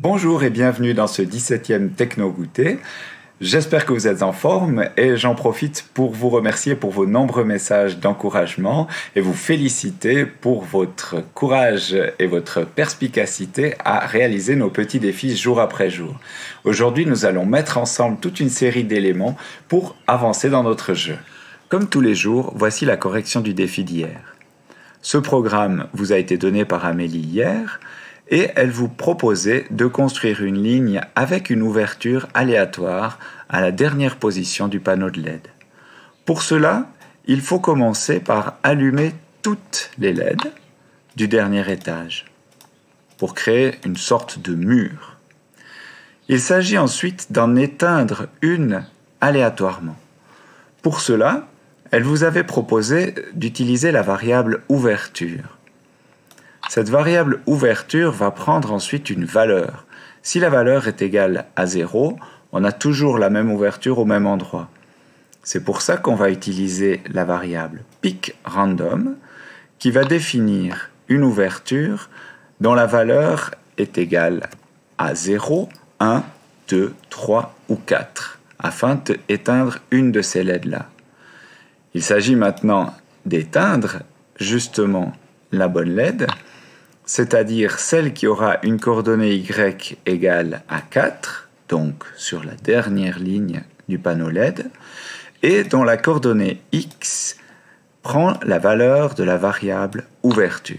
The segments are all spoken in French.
Bonjour et bienvenue dans ce 17e Techno Goûter. J'espère que vous êtes en forme et j'en profite pour vous remercier pour vos nombreux messages d'encouragement et vous féliciter pour votre courage et votre perspicacité à réaliser nos petits défis jour après jour. Aujourd'hui, nous allons mettre ensemble toute une série d'éléments pour avancer dans notre jeu. Comme tous les jours, voici la correction du défi d'hier. Ce programme vous a été donné par Amélie hier et elle vous proposait de construire une ligne avec une ouverture aléatoire à la dernière position du panneau de LED. Pour cela, il faut commencer par allumer toutes les LED du dernier étage pour créer une sorte de mur. Il s'agit ensuite d'en éteindre une aléatoirement. Pour cela, elle vous avait proposé d'utiliser la variable ouverture. Cette variable ouverture va prendre ensuite une valeur. Si la valeur est égale à 0, on a toujours la même ouverture au même endroit. C'est pour ça qu'on va utiliser la variable pickRandom qui va définir une ouverture dont la valeur est égale à 0, 1, 2, 3 ou 4 afin d'éteindre une de ces LED-là. Il s'agit maintenant d'éteindre justement la bonne LED, c'est-à-dire celle qui aura une coordonnée Y égale à 4, donc sur la dernière ligne du panneau LED, et dont la coordonnée X prend la valeur de la variable ouverture.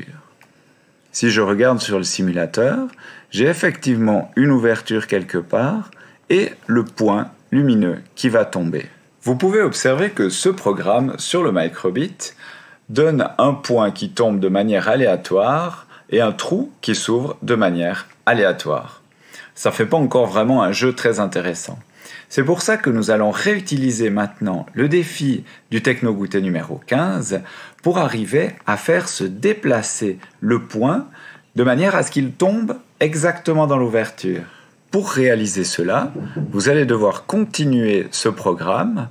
Si je regarde sur le simulateur, j'ai effectivement une ouverture quelque part et le point lumineux qui va tomber. Vous pouvez observer que ce programme sur le microbit donne un point qui tombe de manière aléatoire et un trou qui s'ouvre de manière aléatoire. Ça ne fait pas encore vraiment un jeu très intéressant. C'est pour ça que nous allons réutiliser maintenant le défi du Techno Goûter numéro 15 pour arriver à faire se déplacer le point de manière à ce qu'il tombe exactement dans l'ouverture. Pour réaliser cela, vous allez devoir continuer ce programme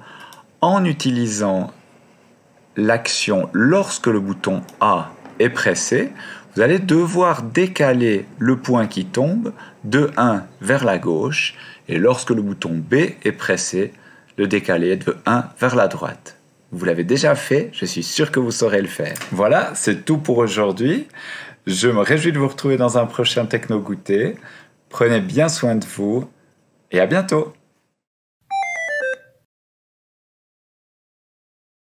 en utilisant l'action lorsque le bouton A est pressé. Vous allez devoir décaler le point qui tombe de 1 vers la gauche et lorsque le bouton B est pressé, le décaler de 1 vers la droite. Vous l'avez déjà fait, je suis sûr que vous saurez le faire. Voilà, c'est tout pour aujourd'hui. Je me réjouis de vous retrouver dans un prochain Techno Goûter. Prenez bien soin de vous et à bientôt.